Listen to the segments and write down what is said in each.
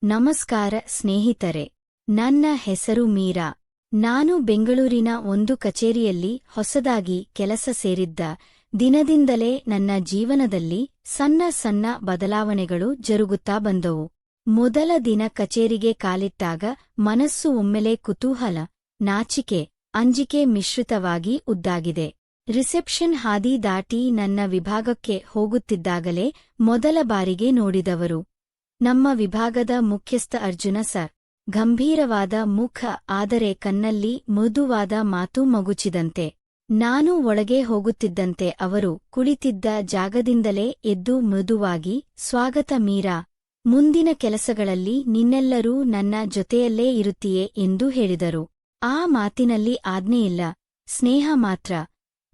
ನಮಸ್ಕಾರ ಸ್ನೇಹಿತರೆ, ನನ್ನ ಹೆಸರು ಮೀರಾ. ನಾನು ಬೆಂಗಳೂರಿನ ಒಂದು ಕಚೇರಿಯಲ್ಲಿ ಹೊಸದಾಗಿ ಕೆಲಸ ಸೇರಿದ್ದ ದಿನದಿಂದಲೇ ನನ್ನ ಜೀವನದಲ್ಲಿ ಸಣ್ಣ ಸಣ್ಣ ಬದಲಾವಣೆಗಳು ಜರುಗುತ್ತಾ ಬಂದವು. ಮೊದಲ ದಿನ ಕಚೇರಿಗೆ ಕಾಲಿಟ್ಟಾಗ ಮನಸ್ಸು ಒಮ್ಮೆಲೆ ಕುತೂಹಲ, ನಾಚಿಕೆ, ಅಂಜಿಕೆ ಮಿಶ್ರಿತವಾಗಿ ಉದ್ದಾಗಿದೆ. ರಿಸೆಪ್ಷನ್ ಹಾದಿ ದಾಟಿ ನನ್ನ ವಿಭಾಗಕ್ಕೆ ಹೋಗುತ್ತಿದ್ದಾಗಲೇ ಮೊದಲ ಬಾರಿಗೆ ನೋಡಿದವರು ನಮ್ಮ ವಿಭಾಗದ ಮುಖ್ಯಸ್ಥ ಅರ್ಜುನ ಸರ್. ಗಂಭೀರವಾದ ಮುಖ, ಆದರೆ ಕಣ್ಣಲ್ಲಿ ಮೃದುವಾದ ಮಾತು ಮಗುಚಿದಂತೆ. ನಾನು ಒಳಗೆ ಹೋಗುತ್ತಿದ್ದಂತೆ ಅವರು ಕುಳಿತಿದ್ದ ಜಾಗದಿಂದಲೇ ಎದ್ದು ಮೃದುವಾಗಿ, ಸ್ವಾಗತ ಮೀರಾ, ಮುಂದಿನ ಕೆಲಸಗಳಲ್ಲಿ ನಿನ್ನೆಲ್ಲರೂ ನನ್ನ ಜೊತೆಯಲ್ಲೇ ಇರುತ್ತೀಯೆ ಎಂದು ಹೇಳಿದರು. ಆ ಮಾತಿನಲ್ಲಿ ಆಜ್ಞೆಯಿಲ್ಲ, ಸ್ನೇಹ ಮಾತ್ರ.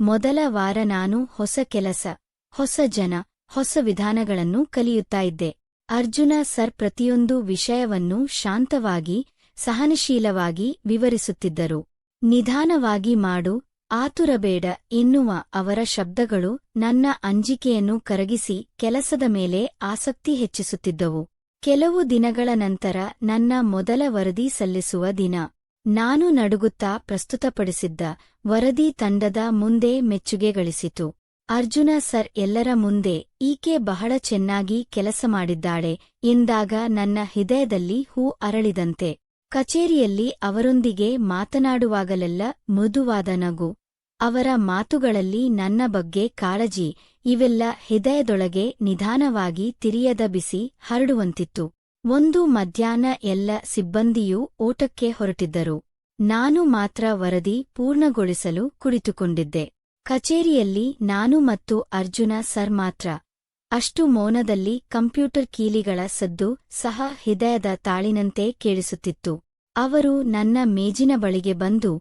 ಮೊದಲ ವಾರ ನಾನು ಹೊಸ ಕೆಲಸ, ಹೊಸ ಜನ, ಹೊಸ ವಿಧಾನಗಳನ್ನು ಕಲಿಯುತ್ತಾ ಇದ್ದೆ. ಅರ್ಜುನ ಸರ್ ಪ್ರತಿಯೊಂದು ವಿಷಯವನ್ನೂ ಶಾಂತವಾಗಿ, ಸಹನಶೀಲವಾಗಿ ವಿವರಿಸುತ್ತಿದ್ದರು. ನಿಧಾನವಾಗಿ ಮಾಡು, ಆತುರಬೇಡ ಎನ್ನುವ ಅವರ ಶಬ್ದಗಳು ನನ್ನ ಅಂಜಿಕೆಯನ್ನು ಕರಗಿಸಿ ಕೆಲಸದ ಮೇಲೆ ಆಸಕ್ತಿ ಹೆಚ್ಚಿಸುತ್ತಿದ್ದವು. ಕೆಲವು ದಿನಗಳ ನಂತರ ನನ್ನ ಮೊದಲ ವರದಿ ಸಲ್ಲಿಸುವ ದಿನ. ನಾನು ನಡುಗುತ್ತಾ ಪ್ರಸ್ತುತಪಡಿಸಿದ್ದ ವರದಿ ತಂಡದ ಮುಂದೆ ಮೆಚ್ಚುಗೆ ಗಳಿಸಿತು. ಅರ್ಜುನ ಸರ್ ಎಲ್ಲರ ಮುಂದೆ ಈಕೆ ಬಹಳ ಚೆನ್ನಾಗಿ ಕೆಲಸ ಮಾಡಿದ್ದಾಳೆ ಎಂದಾಗ ನನ್ನ ಹೃದಯದಲ್ಲಿ ಹೂ ಅರಳಿದಂತೆ. ಕಚೇರಿಯಲ್ಲಿ ಅವರೊಂದಿಗೆ ಮಾತನಾಡುವಾಗಲೆಲ್ಲ ಮೃದುವಾದ ನಗು, ಅವರ ಮಾತುಗಳಲ್ಲಿ ನನ್ನ ಬಗ್ಗೆ ಕಾಳಜಿ, ಇವೆಲ್ಲ ಹೃದಯದೊಳಗೆ ನಿಧಾನವಾಗಿ ತಿರಿಯದ ಬಿಸಿ ಹರಡುವಂತಿತ್ತು. ಒಂದು ಮಧ್ಯಾಹ್ನ ಎಲ್ಲ ಸಿಬ್ಬಂದಿಯೂ ಓಟಕ್ಕೆ ಹೊರಟಿದ್ದರು. ನಾನು ಮಾತ್ರ ವರದಿ ಪೂರ್ಣಗೊಳಿಸಲು ಕುಳಿತುಕೊಂಡಿದ್ದೆ. ಕಚೇರಿಯಲ್ಲಿ ನಾನು ಮತ್ತು ಅರ್ಜುನ ಸರ್ ಮಾತ್ರ. ಅಷ್ಟು ಮೌನದಲ್ಲಿ ಕಂಪ್ಯೂಟರ್ ಕೀಲಿಗಳ ಸದ್ದು ಸಹ ಹೃದಯದ ತಾಳಿನಂತೆ ಕೇಳಿಸುತ್ತಿತ್ತು. ಅವರು ನನ್ನ ಮೇಜಿನ ಬಳಿಗೆ ಬಂದು,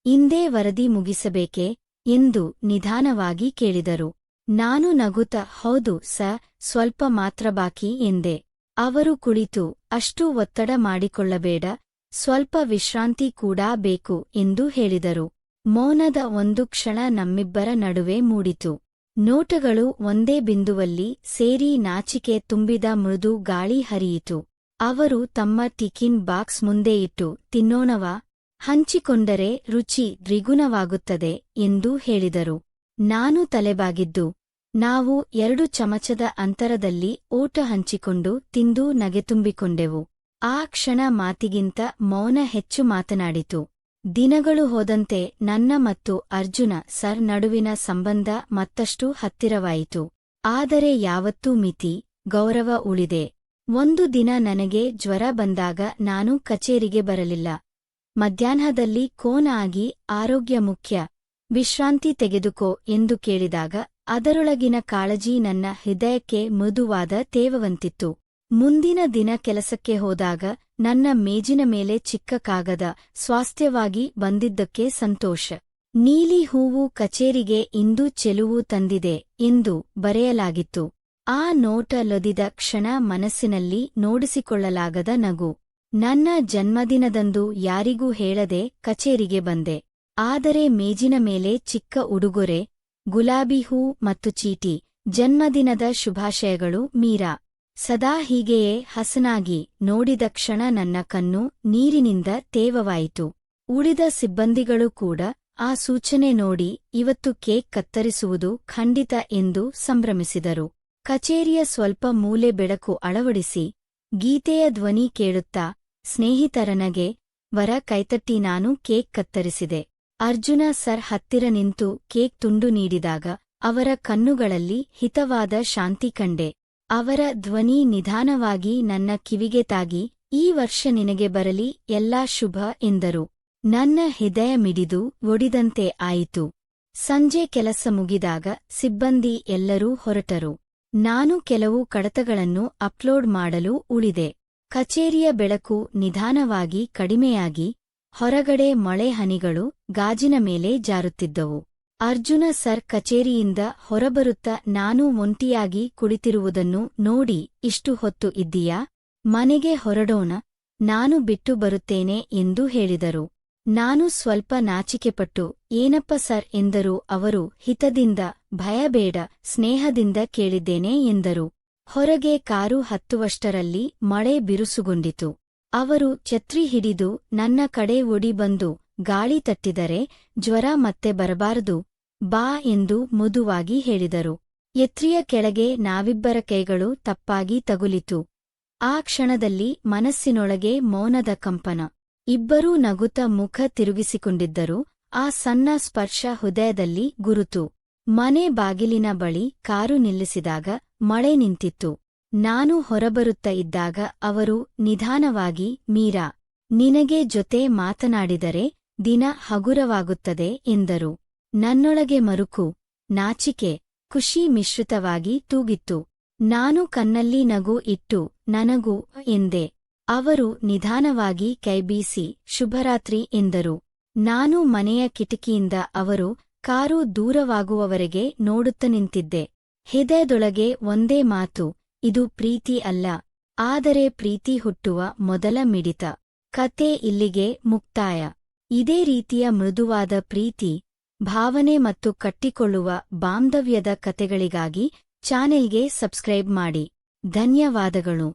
ಇಂದೇ ವರದಿ ಮುಗಿಸಬೇಕೇ ಎಂದು ನಿಧಾನವಾಗಿ ಕೇಳಿದರು. ನಾನು ನಗುತ್ತ ಹೌದು ಸ, ಸ್ವಲ್ಪ ಮಾತ್ರ ಬಾಕಿ ಎಂದೆ. ಅವರು ಕುಳಿತು, ಅಷ್ಟು ಒತ್ತಡ ಮಾಡಿಕೊಳ್ಳಬೇಡ, ಸ್ವಲ್ಪ ವಿಶ್ರಾಂತಿ ಕೂಡಾ ಬೇಕು ಎಂದು ಹೇಳಿದರು. ಮೌನದ ಒಂದು ಕ್ಷಣ ನಮ್ಮಿಬ್ಬರ ನಡುವೆ ಮೂಡಿತು. ನೋಟಗಳು ಒಂದೇ ಬಿಂದುವಲ್ಲಿ ಸೇರಿ ನಾಚಿಕೆ ತುಂಬಿದ ಮೃದು ಗಾಳಿ ಹರಿಯಿತು. ಅವರು ತಮ್ಮ ಟಿಫಿನ್ ಬಾಕ್ಸ್ ಮುಂದೆ ಇಟ್ಟು, ತಿನ್ನೋಣವಾ, ಹಂಚಿಕೊಂಡರೆ ರುಚಿ ದ್ವಿಗುಣವಾಗುತ್ತದೆ ಎಂದು ಹೇಳಿದರು. ನಾನು ತಲೆಬಾಗಿದ್ದು, ನಾವು 2 ಚಮಚದ ಅಂತರದಲ್ಲಿ ಊಟ ಹಂಚಿಕೊಂಡು ತಿಂದು ನಗೆತುಂಬಿಕೊಂಡೆವು. ಆ ಕ್ಷಣ ಮಾತಿಗಿಂತ ಮೌನ ಹೆಚ್ಚು ಮಾತನಾಡಿತು. ದಿನಗಳು ಹೋದಂತೆ ನನ್ನ ಮತ್ತು ಅರ್ಜುನ ಸರ್ ನಡುವಿನ ಸಂಬಂಧ ಮತ್ತಷ್ಟು ಹತ್ತಿರವಾಯಿತು. ಆದರೆ ಯಾವತ್ತೂ ಮಿತಿ, ಗೌರವ ಉಳಿದೆ. ಒಂದು ದಿನ ನನಗೆ ಜ್ವರ ಬಂದಾಗ ನಾನು ಕಚೇರಿಗೆ ಬರಲಿಲ್ಲ. ಮಧ್ಯಾಹ್ನದಲ್ಲಿ ಫೋನ್ ಆಗಿ ಆರೋಗ್ಯ ಮುಖ್ಯ, ವಿಶ್ರಾಂತಿ ತೆಗೆದುಕೋ ಎಂದು ಕೇಳಿದಾಗ ಅದರೊಳಗಿನ ಕಾಳಜಿ ನನ್ನ ಹೃದಯಕ್ಕೆ ಮೃದುವಾದ ತೇವವಂತಿತ್ತು. ಮುಂದಿನ ದಿನ ಕೆಲಸಕ್ಕೆ ಹೋದಾಗ ನನ್ನ ಮೇಜಿನ ಮೇಲೆ ಚಿಕ್ಕ ಕಾಗದ, ಸ್ವಾಸ್ಥ್ಯವಾಗಿ ಬಂದಿದ್ದಕ್ಕೆ ಸಂತೋಷ. ನೀಲಿ ಹೂವು ಕಚೇರಿಗೆ ಇಂದು ಚೆಲುವು ತಂದಿದೆ ಎಂದು ಬರೆಯಲಾಗಿತ್ತು. ಆ ನೋಟ ಲೊದಿದ ಕ್ಷಣ ಮನಸ್ಸಿನಲ್ಲಿ ನೋಡಿಸಿಕೊಳ್ಳಲಾಗದ ನಗು. ನನ್ನ ಜನ್ಮದಿನದಂದು ಯಾರಿಗೂ ಹೇಳದೆ ಕಚೇರಿಗೆ ಬಂದೆ. ಆದರೆ ಮೇಜಿನ ಮೇಲೆ ಚಿಕ್ಕ ಉಡುಗೊರೆ, ಗುಲಾಬಿ ಹೂ ಮತ್ತು ಚೀಟಿ, ಜನ್ಮದಿನದ ಶುಭಾಶಯಗಳು ಮೀರಾ. ಸದಾ ಹೀಗೆಯೇ ಹಸನಾಗಿ ನೋಡಿದ ಕ್ಷಣ ನನ್ನ ಕಣ್ಣು ನೀರಿನಿಂದ ತೇವವಾಯಿತು. ಉಳಿದ ಸಿಬ್ಬಂದಿಗಳು ಕೂಡ ಆ ಸೂಚನೆ ನೋಡಿ ಇವತ್ತು ಕೇಕ್ ಕತ್ತರಿಸುವುದು ಖಂಡಿತ ಎಂದು ಸಂಭ್ರಮಿಸಿದರು. ಕಚೇರಿಯ ಸ್ವಲ್ಪ ಮೂಲೆ ಬೆಳಕು ಅಳವಡಿಸಿ ಗೀತೆಯ ಧ್ವನಿ ಕೇಳುತ್ತಾ ಸ್ನೇಹಿತರನಗೆ ವರ ಕೈತಟ್ಟಿ ನಾನು ಕೇಕ್ ಕತ್ತರಿಸಿದೆ. ಅರ್ಜುನ ಸರ್ ಹತ್ತಿರ ನಿಂತು ಕೇಕ್ ತುಂಡು ನೀಡಿದಾಗ ಅವರ ಕಣ್ಣುಗಳಲ್ಲಿ ಹಿತವಾದ ಶಾಂತಿ ಕಂಡೆ. ಅವರ ಧ್ವನಿ ನಿಧಾನವಾಗಿ ನನ್ನ ಕಿವಿಗೆ ತಾಗಿ, ಈ ವರ್ಷ ನಿನಗೆ ಬರಲಿ ಎಲ್ಲಾ ಶುಭ ಎಂದರು. ನನ್ನ ಹೃದಯ ಮಿಡಿದು ಒಡಿದಂತೆ ಆಯಿತು. ಸಂಜೆ ಕೆಲಸ ಮುಗಿದಾಗ ಸಿಬ್ಬಂದಿ ಎಲ್ಲರೂ ಹೊರಟರು. ನಾನು ಕೆಲವು ಕಡತಗಳನ್ನು ಅಪ್ಲೋಡ್ ಮಾಡಲು ಉಳಿದೆ. ಕಚೇರಿಯ ಬೆಳಕು ನಿಧಾನವಾಗಿ ಕಡಿಮೆಯಾಗಿ ಹೊರಗಡೆ ಮಳೆ ಹನಿಗಳು ಗಾಜಿನ ಮೇಲೆ ಜಾರುತ್ತಿದ್ದವು. ಅರ್ಜುನ ಸರ್ ಕಚೇರಿಯಿಂದ ಹೊರಬರುತ್ತ ನಾನು ಒಂಟಿಯಾಗಿ ಕುಳಿತಿರುವುದನ್ನು ನೋಡಿ, ಇಷ್ಟು ಹೊತ್ತು ಇದ್ದೀಯಾ, ಮನೆಗೆ ಹೊರಡೋಣ, ನಾನು ಬಿಟ್ಟು ಬರುತ್ತೇನೆ ಎಂದು ಹೇಳಿದರು. ನಾನು ಸ್ವಲ್ಪ ನಾಚಿಕೆಪಟ್ಟು ಏನಪ್ಪ ಸರ್ ಎಂದರು. ಅವರು ಹಿತದಿಂದ, ಭಯಬೇಡ, ಸ್ನೇಹದಿಂದ ಕೇಳಿದ್ದೇನೆ ಎಂದರು. ಹೊರಗೆ ಕಾರು ಹತ್ತುವಷ್ಟರಲ್ಲಿ ಮಳೆ ಬಿರುಸುಗೊಂಡಿತು. ಅವರು ಛತ್ರಿ ಹಿಡಿದು ನನ್ನ ಕಡೆ ಓಡಿ ಬಂದು ಗಾಳಿ ತಟ್ಟಿದರೆ ಜ್ವರ ಮತ್ತೆ ಬರಬಾರದು ಬಾ ಎಂದು ಮೃದುವಾಗಿ ಹೇಳಿದರು. ಎತ್ರಿಯ ಕೆಳಗೆ ನಾವಿಬ್ಬರ ಕೈಗಳು ತಪ್ಪಾಗಿ ತಗುಲಿತು. ಆ ಕ್ಷಣದಲ್ಲಿ ಮನಸ್ಸಿನೊಳಗೆ ಮೌನದ ಕಂಪನ. ಇಬ್ಬರೂ ನಗುತ್ತ ಮುಖ ತಿರುಗಿಸಿಕೊಂಡಿದ್ದರು. ಆ ಸಣ್ಣ ಸ್ಪರ್ಶ ಹೃದಯದಲ್ಲಿ ಗುರುತು. ಮನೆ ಬಾಗಿಲಿನ ಬಳಿ ಕಾರು ನಿಲ್ಲಿಸಿದಾಗ ಮಳೆ ನಿಂತಿತ್ತು. ನಾನು ಹೊರಬರುತ್ತ ಇದ್ದಾಗ ಅವರು ನಿಧಾನವಾಗಿ, ಮೀರಾ, ನಿನಗೆ ಜೊತೆ ಮಾತನಾಡಿದರೆ ದಿನ ಹಗುರವಾಗುತ್ತದೆ ಎಂದರು. ನನ್ನೊಳಗೆ ಮರುಕು, ನಾಚಿಕೆ, ಖುಷಿ ಮಿಶ್ರಿತವಾಗಿ ತೂಗಿತ್ತು. ನಾನು ಕಣ್ಣಲ್ಲಿ ನಗು ಇಟ್ಟು ನನಗೂ ಎಂದೆ. ಅವರು ನಿಧಾನವಾಗಿ ಕೈಬೀಸಿ ಶುಭರಾತ್ರಿ ಎಂದರು. ನಾನು ಮನೆಯ ಕಿಟಕಿಯಿಂದ ಅವರು ಕಾರು ದೂರವಾಗುವವರೆಗೆ ನೋಡುತ್ತ ನಿಂತಿದ್ದೆ. ಹೃದಯದೊಳಗೆ ಒಂದೇ ಮಾತು, ಇದು ಪ್ರೀತಿ ಅಲ್ಲ, ಆದರೆ ಪ್ರೀತಿ ಹುಟ್ಟುವ ಮೊದಲ ಮಿಡಿತ. ಕತೆ ಇಲ್ಲಿಗೆ ಮುಕ್ತಾಯ. ಇದೇ ರೀತಿಯ ಮೃದುವಾದ ಪ್ರೀತಿ, ಭಾವನೆ ಮತ್ತು ಕಟ್ಟಿಕೊಳ್ಳುವ ಬಾಂಧವ್ಯದ ಕತೆಗಳಿಗಾಗಿ ಚಾನೆಲ್ಗೆ ಸಬ್ಸ್ಕ್ರೈಬ್ ಮಾಡಿ. ಧನ್ಯವಾದಗಳು.